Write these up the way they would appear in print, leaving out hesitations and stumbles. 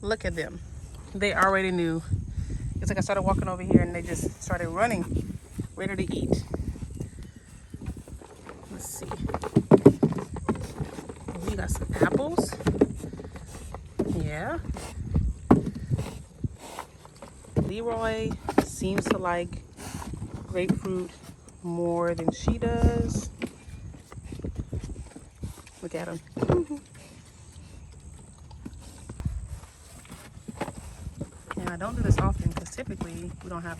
Look at them. They already knew. It's like I started walking over here and they just started running, ready to eat. Let's see. We got some apples. Yeah. Leroy seems to like grapefruit more than she does. Look at him. And I don't do this often because typically we don't have,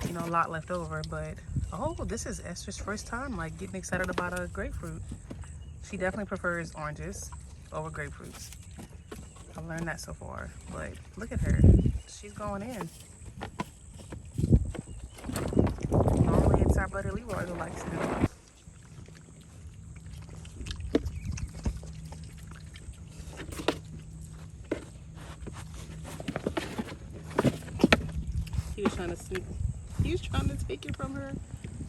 you know, a lot left over. But oh, this is Esther's first time like getting excited about a grapefruit. She definitely prefers oranges over grapefruits. I've learned that so far. But look at her. She's going in. Normally it's our buddy Leroy who likes them. He was trying to sneak. He was trying to take it from her.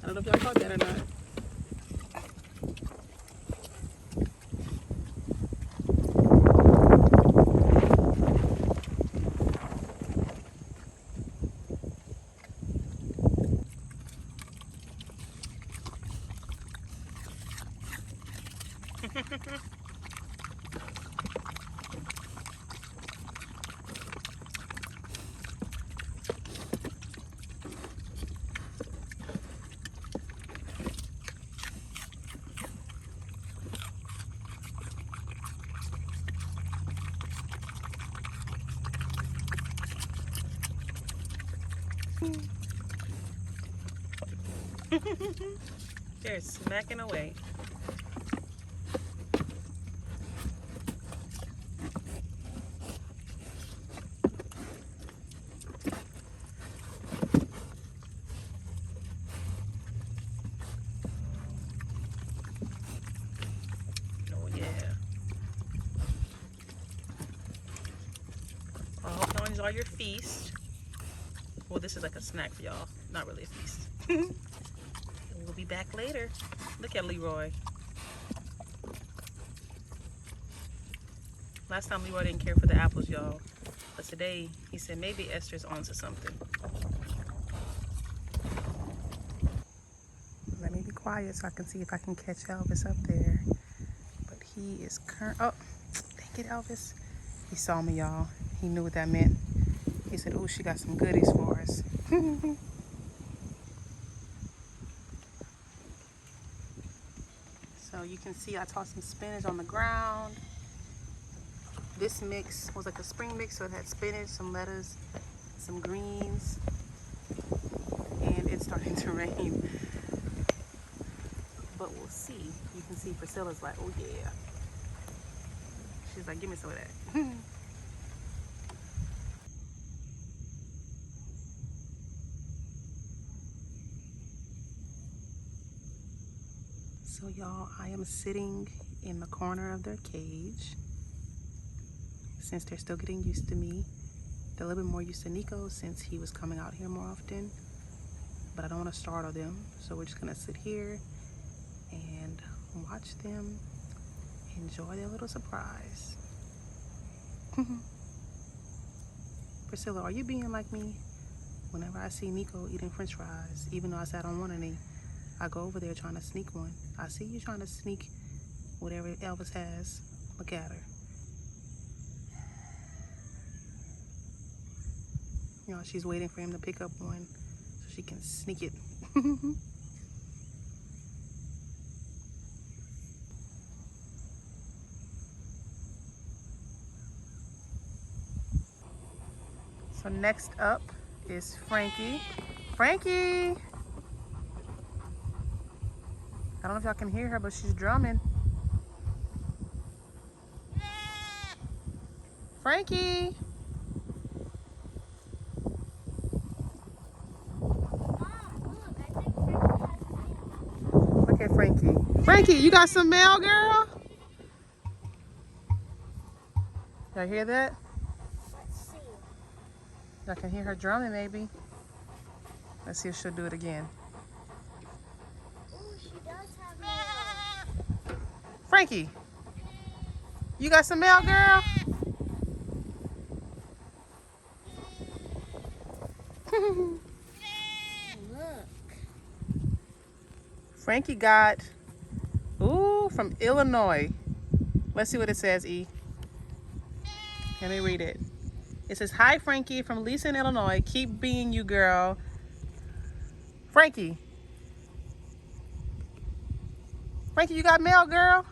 I don't know if y'all caught that or not. They're smacking away. Oh yeah. I hope y'all enjoy your feast. Well, this is like a snack for y'all, not really a feast. We'll be back later. Look at Leroy. Last time Leroy didn't care for the apples, y'all. But today, he said maybe Esther's onto something. Let me be quiet so I can see if I can catch Elvis up there. But he is oh, dang it, Elvis. He saw me, y'all. He knew what that meant. He said, oh, she got some goodies for us. So you can see I tossed some spinach on the ground. This mix was like a spring mix, so it had spinach, some lettuce, some greens, and it's starting to rain. But we'll see. You can see Priscilla's like, oh yeah. She's like, give me some of that. So y'all, I am sitting in the corner of their cage. Since they're still getting used to me. They're a little bit more used to Neco since he was coming out here more often. But I don't want to startle them. So we're just gonna sit here and watch them enjoy their little surprise. Priscilla, are you being like me? Whenever I see Neco eating french fries, even though I said I don't want any, I go over there trying to sneak one. I see you trying to sneak whatever Elvis has. Look at her. You know, she's waiting for him to pick up one so she can sneak it. So next up is Frankie. Frankie! I don't know if y'all can hear her, but she's drumming. Frankie! Look at Frankie. Frankie, you got some mail, girl? Y'all hear that? Let's see. Y'all can hear her drumming, maybe. Let's see if she'll do it again. Ooh, she does have mail. Frankie, you got some mail, girl? Look. Frankie got, ooh, from Illinois. Let's see what it says, E. Let me read it. It says, "Hi, Frankie, from Lisa in Illinois. Keep being you, girl." Frankie. Frankie, you got mail, girl?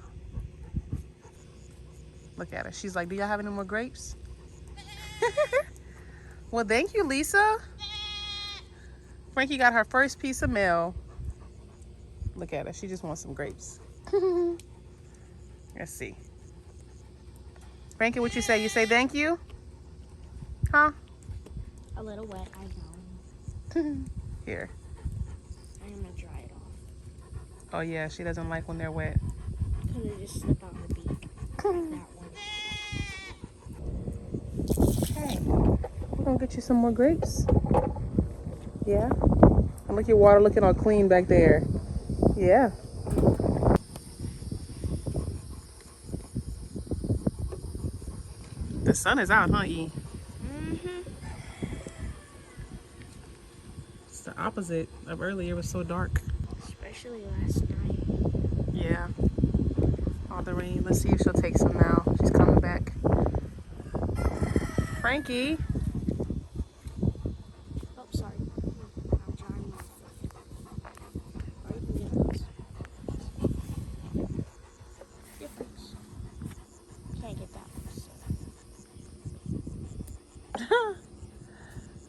Look at her. She's like, "Do y'all have any more grapes?" Well, thank you, Lisa. Frankie got her first piece of mail. Look at her. She just wants some grapes. Let's see. Frankie, what you say? You say thank you? Huh? A little wet, I know. Here. I'm gonna dry it off. Oh, yeah. She doesn't like when they're wet. Because it just slip out her beak. Like that one. Okay. We're going to get you some more grapes. Yeah. And look, your water looking all clean back there. Yeah. The sun is out, huh, E? Mm-hmm. It's the opposite of earlier. It was so dark. Especially last night. Yeah. All the rain. Let's see if she'll take some now. She's coming back. Frankie. Oh, sorry. I'm drying off. Or you can get those. Difference. Can't get that one.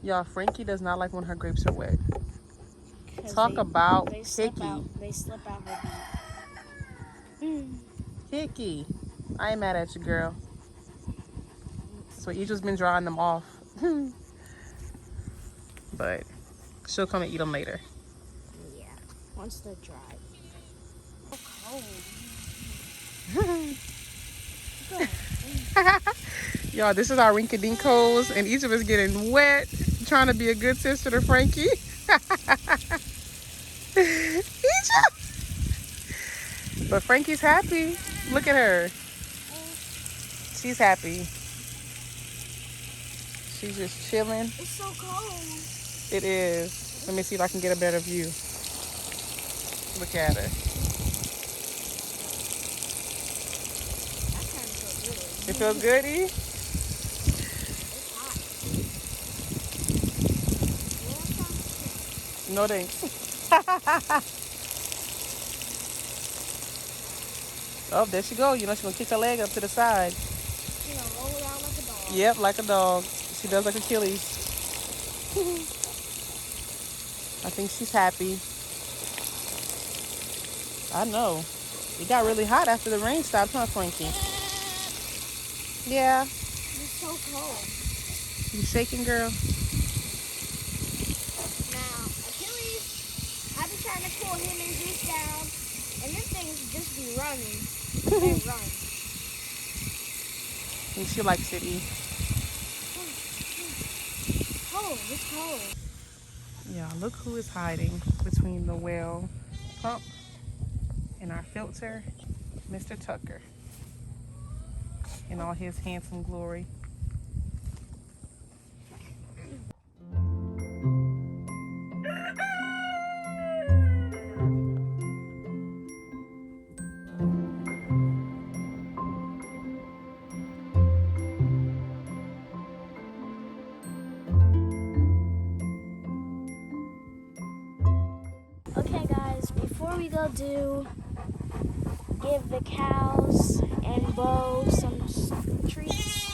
Y'all, Frankie does not like when her grapes are wet. 'Cause Talk about they slip picky. out. They slip out her beak. Picky. I ain't mad at you, girl. So Idri's been drying them off. But she'll come and eat them later. Yeah. Once they're dry. So cold. Y'all, this is our rinky-dinkos, and each of us getting wet, trying to be a good sister to Frankie. But Frankie's happy. Look at her. She's happy. She's just chilling. It's so cold. It is. Let me see if I can get a better view. Look at her. That kind of feels good. It feels good, E? It's hot. No thanks. Oh, there she go. You know, she's going to kick her leg up to the side. You know, roll around like a dog. Yep, like a dog. She does like Achilles. I think she's happy. I know. It got really hot after the rain stopped, huh, Frankie? Yeah. It's so cold. You shaking, girl? Now, Achilles, I've been trying to pull him and Zeus down, and this thing's just be running. And run. And she likes it, E. Cold, it's cold. Yeah, look who is hiding between the well pump and our filter, Mr. Tucker, in all his handsome glory. Okay, guys, before we go give the cows and Bo some treats,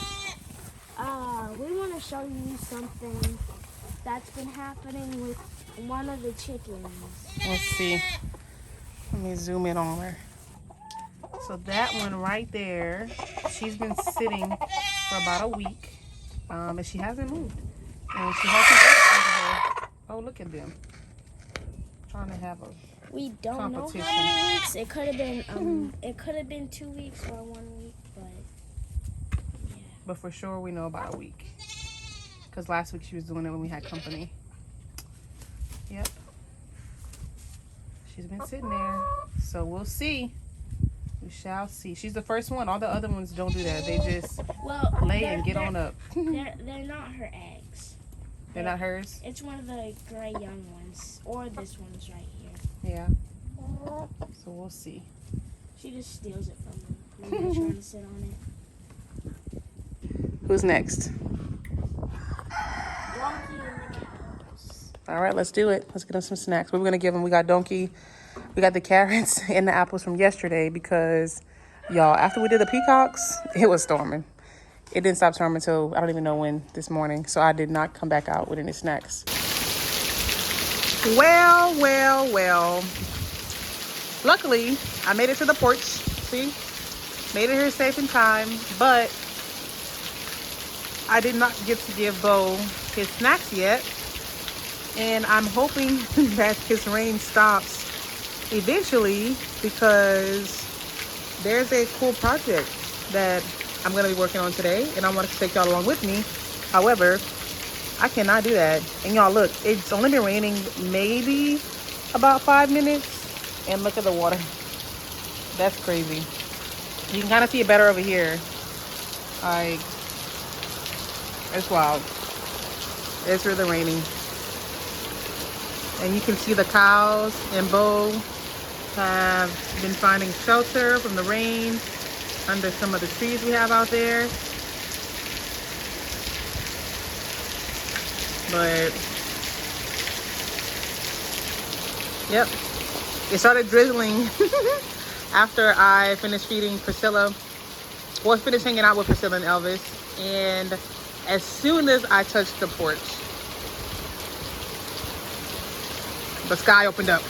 we want to show you something that's been happening with one of the chickens. Let's see. Let me zoom in on her. So that one right there, she's been sitting for about a week, and she hasn't moved. And she has some eggs under her. Oh, look at them. Trying to have a We don't know competition. how many weeks. It could have been 2 weeks or 1 week, but yeah. But for sure, we know about a week. Because last week she was doing it when we had company. Yep. She's been sitting there. So we'll see. We shall see. She's the first one. All the other ones don't do that. They just lay and get on up. They're not her eggs. They're not hers? It's one of the gray young ones. Or this one's right here. Yeah. So we'll see. She just steals it from me when they're trying to sit on it. Who's next? Donkey in the house. All right, let's do it. Let's get them some snacks. What we're gonna give them? We got Donkey. We got the carrots and the apples from yesterday because, y'all, after we did the peacocks, it was storming. It didn't stop storming until I don't even know when this morning. So I did not come back out with any snacks. Well. Luckily, I made it to the porch. See? Made it here safe in time. But I did not get to give Bo his snacks yet. And I'm hoping that his rain stops eventually because there's a cool project that I'm going to be working on today. And I want to take y'all along with me. However, I cannot do that. And y'all, look, it's only been raining maybe about 5 minutes. And look at the water. That's crazy. You can kind of see it better over here. Like, it's wild. It's really raining. And you can see the cows and Bo have been finding shelter from the rain under some of the trees we have out there. But, yep. It started drizzling after I finished feeding Priscilla. Well, finished hanging out with Priscilla and Elvis. And as soon as I touched the porch, the sky opened up.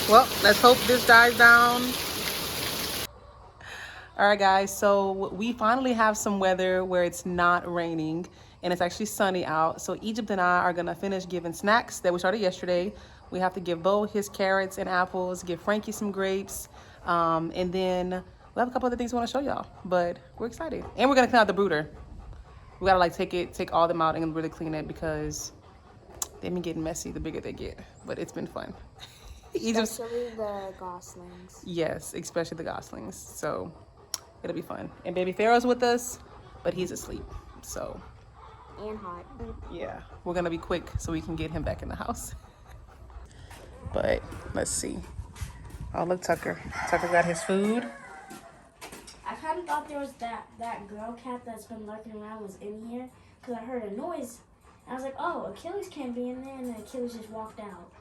Well, let's hope this dies down. All right, guys, so we finally have some weather where it's not raining and it's actually sunny out. So Egypt and I are gonna finish giving snacks that we started yesterday. We have to give Bo his carrots and apples, give Frankie some grapes, and then we have a couple other things we want to show y'all. But we're excited, and we're gonna clean out the brooder. We gotta like take all them out and really clean it because they've been getting messy the bigger they get. But it's been fun. Especially the goslings. Yes, especially the goslings. So it'll be fun. And baby Pharaoh's with us, but he's asleep. So and hot. Yeah, we're gonna be quick so we can get him back in the house. But let's see. Oh, look, Tucker. Tucker got his food. I kind of thought there was that girl cat that's been lurking around was in here because I heard a noise. And I was like, oh, Achilles can't be in there, and then Achilles just walked out.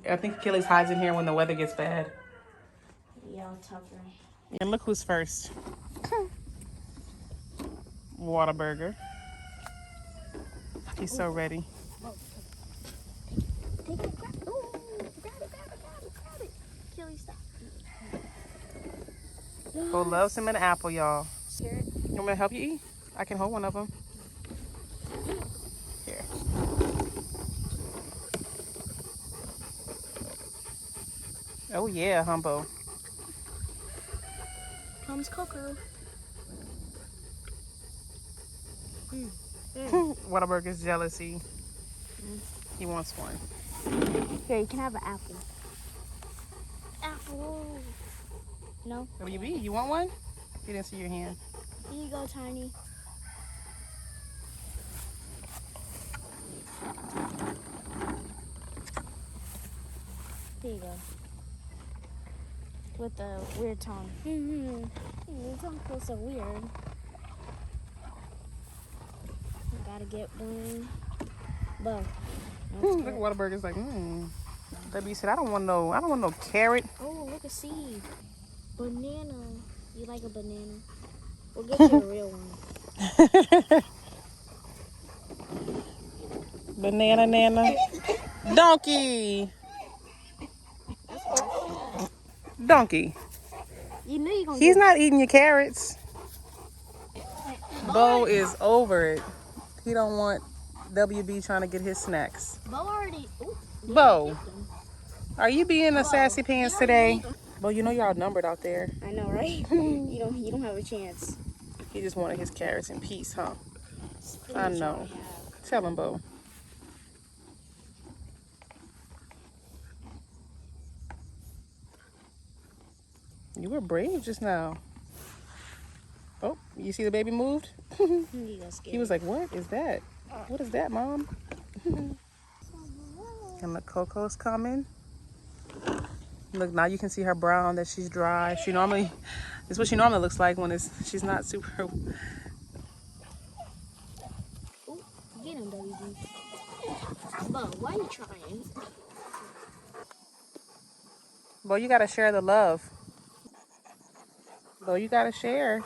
I think Achilles hides in here when the weather gets bad. Yeah, Tucker. And look who's first. Whataburger. He's so ready. Take it, grab it. Oh, grab it. Achilles, stop. Bo loves him an apple, y'all. Here. You want me to help you eat? I can hold one of them. Here. Oh yeah, Humbo. Comes Coco. Whataburger's jealousy. He wants one. Here, you can have an apple. Apple. No? WB, you want one? You didn't see your hand. Here you go, Tiny. Here you go. With the weird tongue. Your tongue feels so weird. Gotta get one. Bo. Look at Whataburger's like, W said, I don't want no carrot. Oh, look, a seed. Banana. You like a banana? We'll get you a real one. Banana nana. Donkey. Donkey. You knew you gonna He's not eating your carrots. Bo is over it. He don't want WB trying to get his snacks. Bo already. Ooh, Bo, are you being a sassy pants today? Bo, you know you're outnumbered out there. I know, right? You don't have a chance. He just wanted his carrots in peace, huh? I know. Tell him, Bo. You were brave just now. Oh, you see the baby moved? He was like, what is that? What is that, Mom? And the cocoa's coming. Look, now you can see her brown, that she's dry. She normally, this is what she normally looks like when she's not super. Oh, get him, baby. But why are you trying? Bo, you gotta share the love. Bo, you gotta share.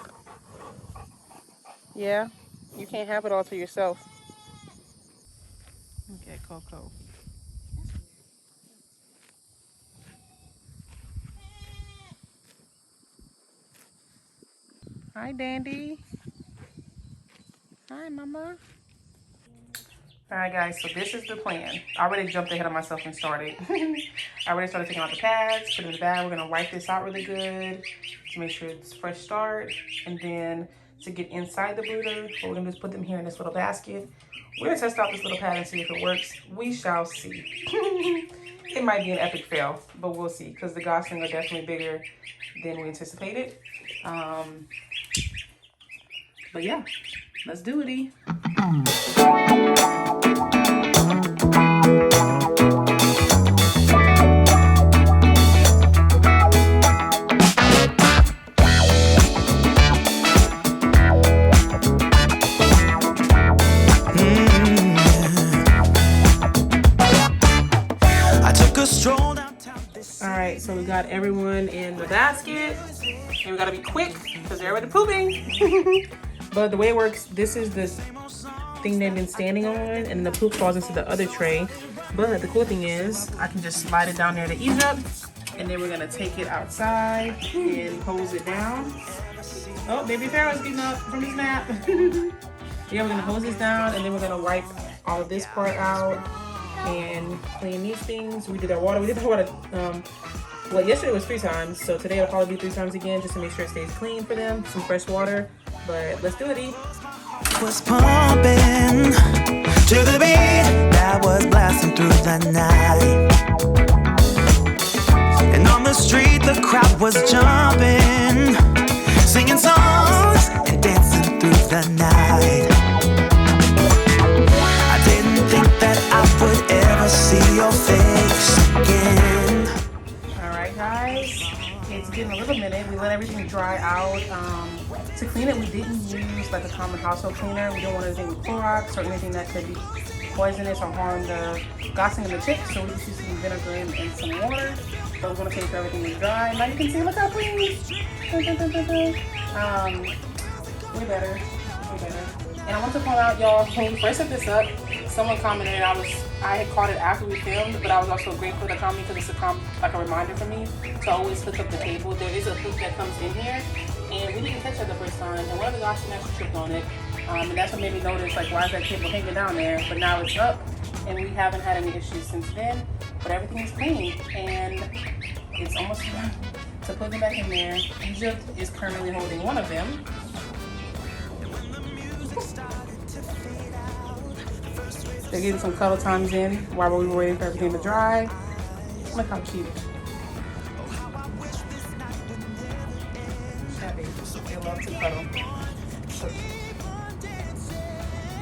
Yeah, you can't have it all to yourself. Okay, Coco. Hi, Dandy. Hi, Mama. All right, guys, so this is the plan. I already jumped ahead of myself and started. I already started taking out the pads, put it in the bag. We're gonna wipe this out really good to make sure it's a fresh start. And then to get inside the brooder, what we're gonna do is put them here in this little basket. We're gonna test out this little pad and see if it works. We shall see. It might be an epic fail, but we'll see, because the goslings are definitely bigger than we anticipated. But yeah, let's do it. Alright, so we got everyone in the basket, and we gotta be quick because they're already pooping. But the way it works, this is this thing they've been standing on, and then the poop falls into the other tray. But the cool thing is, I can just slide it down there to ease up, and then we're gonna take it outside and hose it down. Oh, baby Pharaoh's getting up from his nap. Yeah, we're gonna hose this down, and then we're gonna wipe all of this part out and clean these things. We did our water. We did the water. Well, yesterday was 3 times, so today it'll probably be 3 times again, just to make sure it stays clean for them. Some fresh water, but let's do it, E. Was pumping to the beat that was blasting through the night, and on the street the crowd was jumping, singing songs and dancing through the night. I didn't think that I would ever see your face again. All right, guys, it's getting a little minute. We let everything dry out. To clean it, we didn't use like a common household cleaner. We don't want anything with Clorox or anything that could be poisonous or harm the gosling and the chicks. So we just use some vinegar and some water. But we're gonna make sure everything is dry. Now you can see, look how clean. Way better, way better. And I want to point out, y'all, when we first set this up, someone commented I had caught it after we filmed, but I was also grateful for the comment because it's like a reminder for me to always hook up the table. There is a hook that comes in here, and we didn't catch it the first time, and one of the goslings actually tripped on it, and that's what made me notice, like, why is that table hanging down there? But now it's up, and we haven't had any issues since then, but everything's clean, and it's almost time to put them back in there. Egypt is currently holding one of them. They're getting some cuddle times in while we were waiting for everything to dry. Look how cute. They love to cuddle.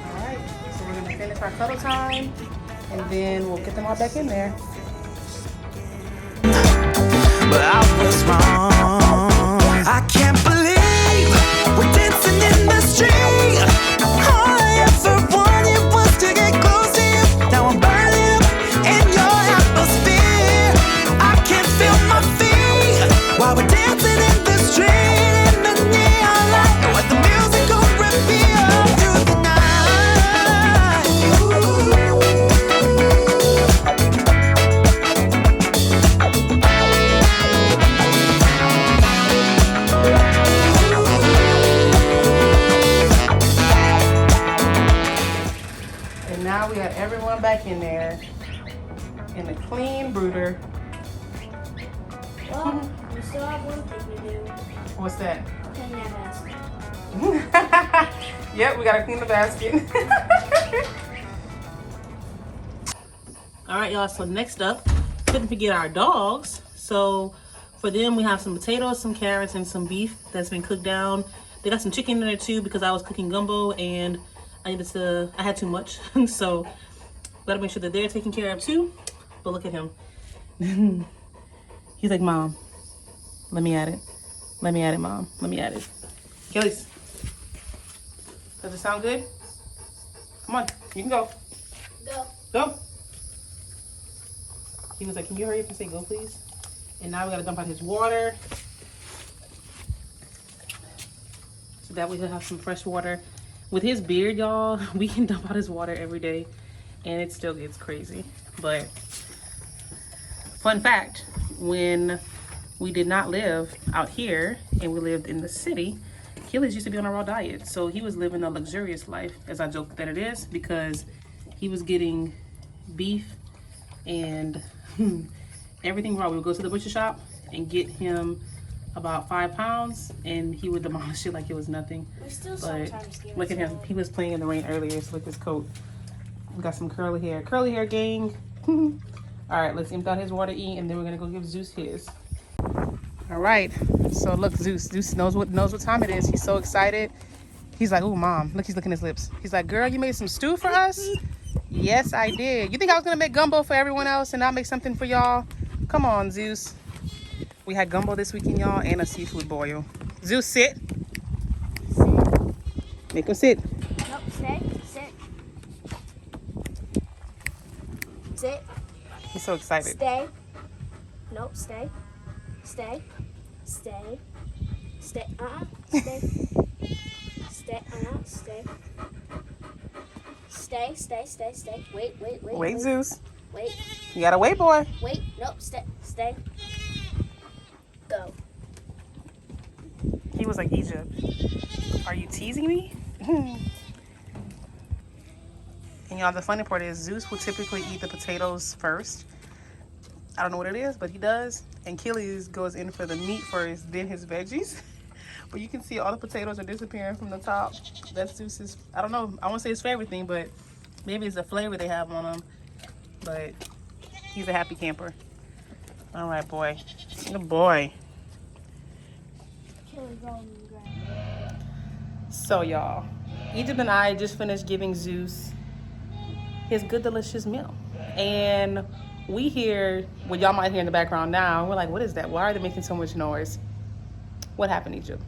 Alright, so we're going to finish our cuddle time, and then we'll get them all back in there. But I was wrong. I can't believe we're dancing in the street. All I ever wanted was to get close to you. Now I'm burning up in your atmosphere. I can't feel my feet while we're dancing in the street in the neon light. And with the music going reveal through the night. Now we got everyone back in there in the clean brooder. Well, we still have one thing to do. What's that? Clean that basket. Yep, we gotta clean the basket. All right, y'all, so next up, couldn't forget our dogs. So for them, we have some potatoes, some carrots, and some beef that's been cooked down. They got some chicken in there too because I was cooking gumbo, and I had too much. So gotta make sure that they're taken care of too. But look at him. He's like, Mom, let me at it. Let me at it, Mom. Let me at it. Achilles, does it sound good? Come on, you can go. Go. Go. He was like, can you hurry up and say go, please? And now we gotta dump out his water. So that way he'll have some fresh water. With his beard, y'all, we can dump out his water every day and it still gets crazy. But fun fact, when we did not live out here and we lived in the city, Achilles used to be on a raw diet. So he was living a luxurious life, as I joke that it is, because he was getting beef and everything raw. We would go to the butcher shop and get him about 5 pounds and he would demolish it like it was nothing. We still But sometimes give look at him. He was playing in the rain earlier, so look at his coat. We got some curly hair. Curly hair gang. All right, let's empty out his water, and then we're gonna go give Zeus his. All right, so look, Zeus knows what time it is. He's so excited. He's like, "Ooh, Mom, look, he's licking his lips." He's like, "Girl, you made some stew for us?" Yes, I did. You think I was gonna make gumbo for everyone else and not make something for y'all? Come on, Zeus. We had gumbo this weekend, y'all, and a seafood boil. Zeus, sit. Sit. Make him sit. Nope, stay. Sit. Sit. He's so excited. Stay. Nope, stay. Stay. Stay. Stay. Stay. Stay. Stay. Stay. Wait. Zeus. Wait. You gotta wait, boy. Wait. Nope, stay. Go. He was like, Egypt, are you teasing me? And y'all, the funny part is Zeus will typically eat the potatoes first. I don't know what it is, but he does. And Achilles goes in for the meat first, then his veggies. But you can see all the potatoes are disappearing from the top. That's Zeus's, I don't know, I won't say his favorite thing, but maybe it's the flavor they have on them. But he's a happy camper. All right, boy. Good boy. So y'all, Egypt and I just finished giving Zeus his good delicious meal, and we hear what y'all might hear in the background now. We're like, what is that? Why are they making so much noise? What happened, Egypt?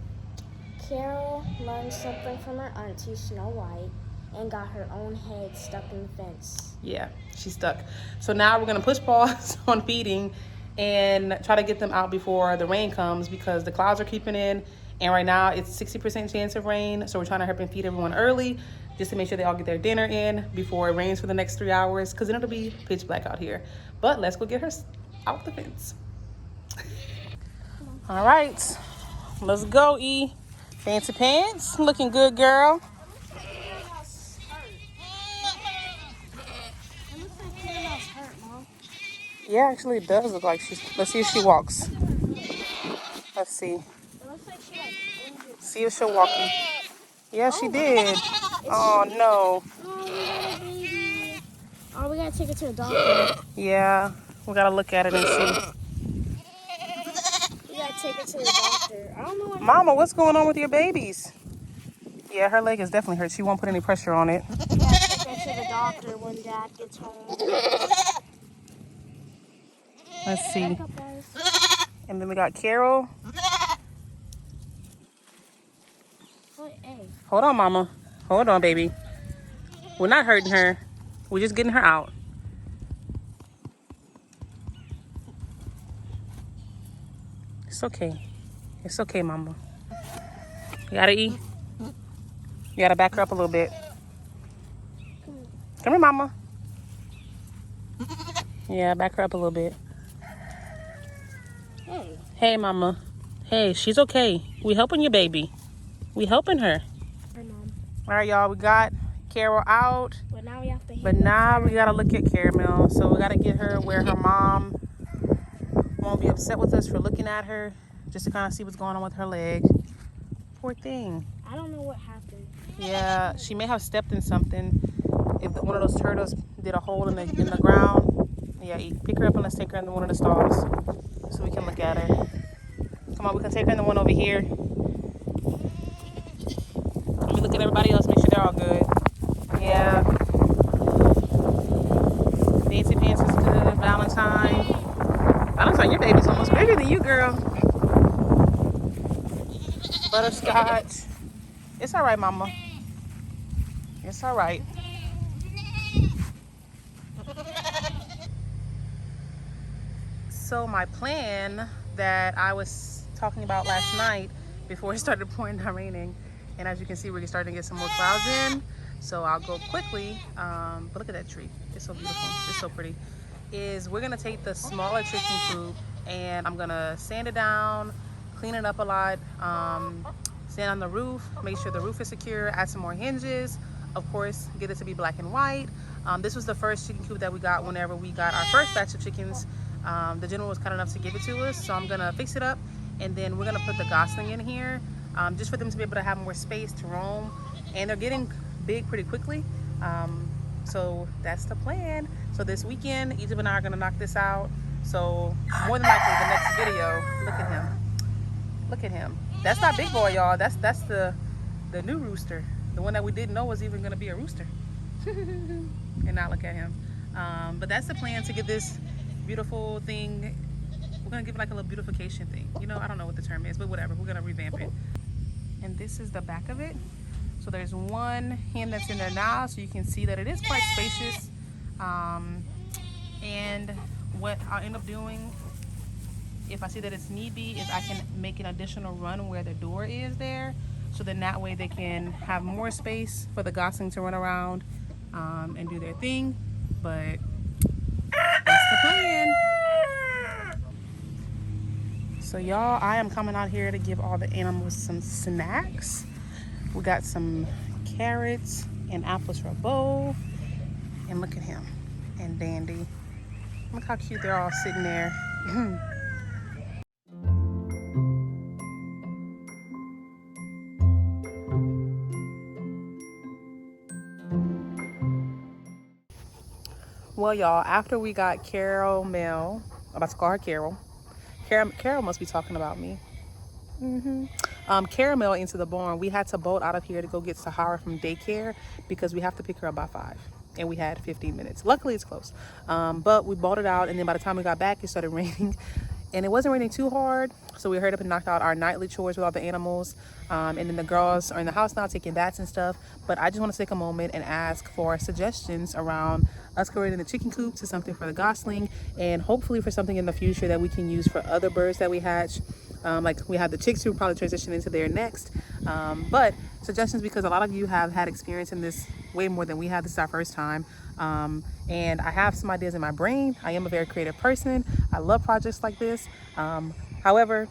Carol learned something from her auntie Snow White and got her own head stuck in the fence. Yeah, she's stuck. So now we're gonna push pause on feeding and try to get them out before the rain comes, because the clouds are creeping in, and right now it's 60% chance of rain. So we're trying to help and feed everyone early just to make sure they all get their dinner in before it rains for the next 3 hours, because then it'll be pitch black out here. But let's go get her out the fence. All right, let's go, E. Fancy pants, looking good, girl. Yeah, actually it does look like she's, let's see if she walks. Let's see. It looks like she injured. See if she'll walk. Yeah, she did. Oh no. Oh, we got a baby. Oh, we gotta take her to the doctor. Yeah, we gotta look at it and see. We gotta take her to the doctor. I don't know what. Mama, what's going on with your babies? Yeah, her leg is definitely hurt. She won't put any pressure on it. We gotta take her to the doctor when Dad gets home. Let's see. Back up, guys. And then we got Carol. Hey. Hold on, Mama. Hold on, baby. We're not hurting her. We're just getting her out. It's okay. It's okay, Mama. You gotta eat. You gotta back her up a little bit. Come here, Mama. Yeah, back her up a little bit. Hey. Hey, Mama. Hey, she's okay. We helping your baby. We helping her. Her mom. All right, y'all. We got Carol out. But now we have to. But now we gotta look at Caramel. So we gotta get her where her mom won't be upset with us for looking at her, just to kind of see what's going on with her leg. Poor thing. I don't know what happened. Yeah, she may have stepped in something. If one of those turtles did a hole in the ground. Yeah, pick her up and let's take her into one of the stalls so we can look at her. Come on, we can take her in the one over here. Let me look at everybody else, make sure they're all good. you, girl. Butterscotch. It's all right, mama. It's all right. So my plan that I was talking about last night before it started pouring down raining, and as you can see, we're starting to get some more clouds in. So I'll go quickly. But look at that tree. It's so beautiful. It's so pretty. Is we're gonna take the smaller chicken coop and I'm gonna sand it down, clean it up a lot, sand on the roof, make sure the roof is secure, add some more hinges, of course get it to be black and white. This was the first chicken coop that we got whenever we got our first batch of chickens. The gentleman was kind enough to give it to us, so I'm gonna fix it up and then we're gonna put the gosling in here, just for them to be able to have more space to roam, and they're getting big pretty quickly. So that's the plan. So this weekend Egypt and I are gonna knock this out. So more than likely the next video, look at him. Look at him. That's not Big Boy, y'all. That's the new rooster. The one that we didn't know was even gonna be a rooster. And now look at him. But that's the plan, to get this beautiful thing. We're gonna give it like a little beautification thing. You know, I don't know what the term is, but whatever. We're gonna revamp it. And this is the back of it. So there's one hen that's in there now, so you can see that it is quite spacious. And what I'll end up doing, if I see that it's need be, is I can make an additional run where the door is there. So then that way they can have more space for the gosling to run around and do their thing. But that's the plan. So y'all, I am coming out here to give all the animals some snacks. We got some carrots and apples for a bowl. And look at him and Dandy. Look how cute they're all sitting there. Well, y'all, after we got Caramel, I'm about to call her Carol. Carol must be talking about me. Caramel into the barn, we had to bolt out of here to go get Sahara from daycare because we have to pick her up by 5 and we had 15 minutes. Luckily it's close, but we bolted out, and then by the time we got back it started raining, and it wasn't raining too hard, so we hurried up and knocked out our nightly chores with all the animals, and then the girls are in the house now taking baths and stuff. But I just want to take a moment and ask for suggestions around us converting the chicken coop to something for the gosling, and hopefully for something in the future that we can use for other birds that we hatch. Like we have the chicks who probably transition into there next, but suggestions, because a lot of you have had experience in this way more than we have. This is our first time, and I have some ideas in my brain. I am a very creative person. I love projects like this. However,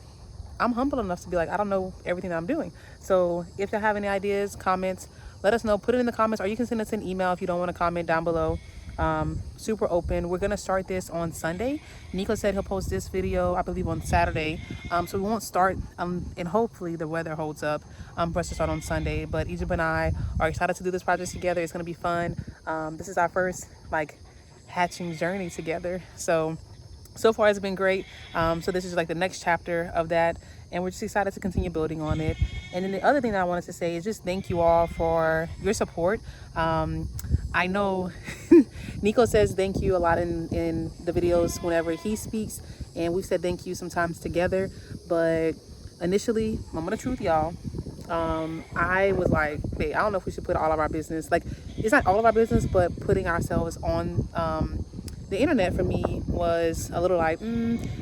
I'm humble enough to be like, I don't know everything that I'm doing. So if you have any ideas, comments, let us know. Put it in the comments, or you can send us an email if you don't want to comment down below. Super open. We're gonna start this on Sunday. Neco said he'll post this video, I believe, on Saturday, so we won't start and hopefully the weather holds up for us to start on Sunday. But Egypt and I are excited to do this project together. It's gonna be fun. This is our first like hatching journey together, so far it's been great. So this is like the next chapter of that, and we're just excited to continue building on it. And then the other thing that I wanted to say is just thank you all for your support. I know Neco says thank you a lot in the videos whenever he speaks, and we've said thank you sometimes together, but initially, moment of truth, y'all, I was like, hey, I don't know if we should put all of our business, like, it's not all of our business, but putting ourselves on the internet for me was a little like,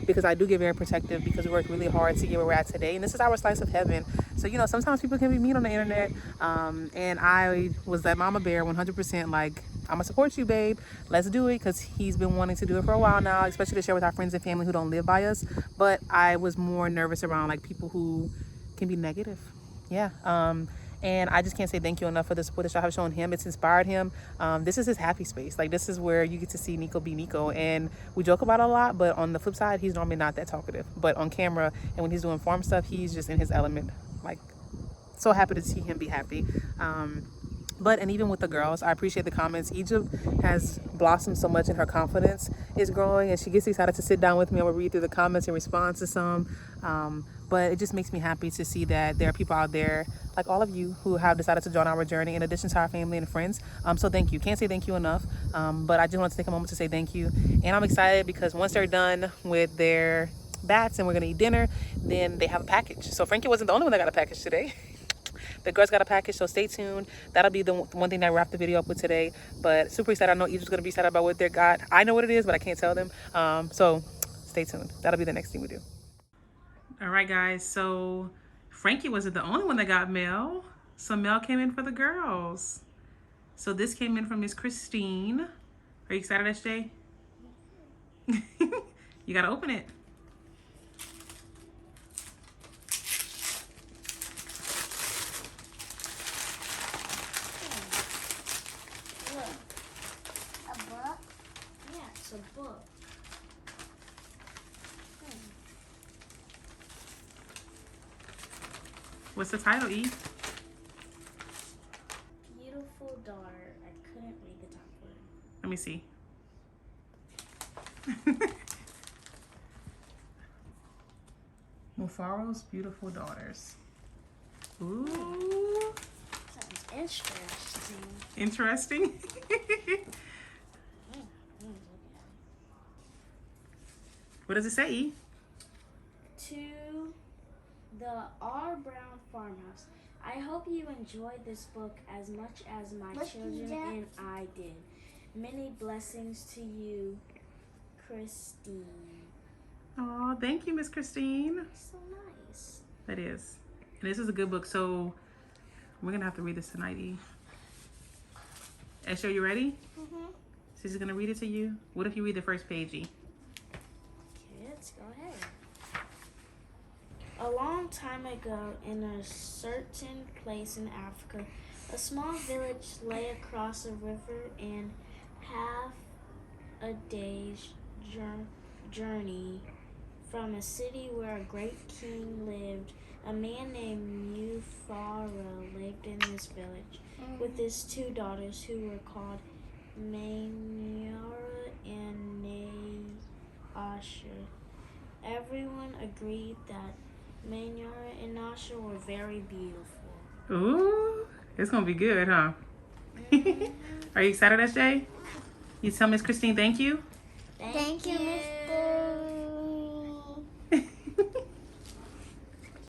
because I do get very protective, because we work really hard to get where we're at today, and this is our slice of heaven. So, you know, sometimes people can be mean on the internet, and I was that mama bear 100%, like, I'm gonna support you, babe, let's do it, because he's been wanting to do it for a while now, especially to share with our friends and family who don't live by us. But I was more nervous around like people who can be negative. Yeah. And I just can't say thank you enough for the support that y'all have shown him. It's inspired him. This is his happy space. Like, this is where you get to see Neco be Neco. And we joke about it a lot, but on the flip side, he's normally not that talkative. But on camera and when he's doing farm stuff, he's just in his element. Like, so happy to see him be happy. And even with the girls, I appreciate the comments. Egypt has blossomed so much, and her confidence is growing, and she gets excited to sit down with me. I will read through the comments and respond to some. But it just makes me happy to see that there are people out there like all of you who have decided to join our journey, in addition to our family and friends. So thank you. Can't say thank you enough. But I just want to take a moment to say thank you. And I'm excited because once they're done with their baths and we're gonna eat dinner. Then they have a package. So Frankie wasn't the only one that got a package today. The girls got a package, so stay tuned. That'll be the one thing that I wrap the video up with today. But super excited. I know Eve's gonna be excited about what they got. I know what it is, but I can't tell them. So stay tuned. That'll be the next thing we do. All right, guys. So Frankie wasn't the only one that got mail. Some mail came in for the girls. So this came in from Miss Christine. Are you excited, SJ? You gotta open it. A book? Yeah, it's a book. What's the title, E? Beautiful daughter. I couldn't read the top word. Let me see. Mufaro's Beautiful Daughters. Ooh. Sounds interesting. Interesting. What does it say, E? To the R. Brown Farmhouse. I hope you enjoyed this book as much as my children and I did. Many blessings to you, Christine. Oh, thank you, Miss Christine. So nice. That is. And this is a good book, so we're gonna have to read this tonight, E. Esho, you ready? Mm-hmm. She's gonna read it to you. What if you read the first page, E? Kids, go ahead. A long time ago, in a certain place in Africa, a small village lay across a river and half a day's journey from a city where a great king lived. A man named Mufaro lived in this village with his two daughters who were called Manyara and Neasha. Everyone agreed that Manyara and Nasha were very beautiful. Ooh, it's gonna be good, huh? Are you excited, SJ? You tell Miss Christine thank you? Thank you, Miss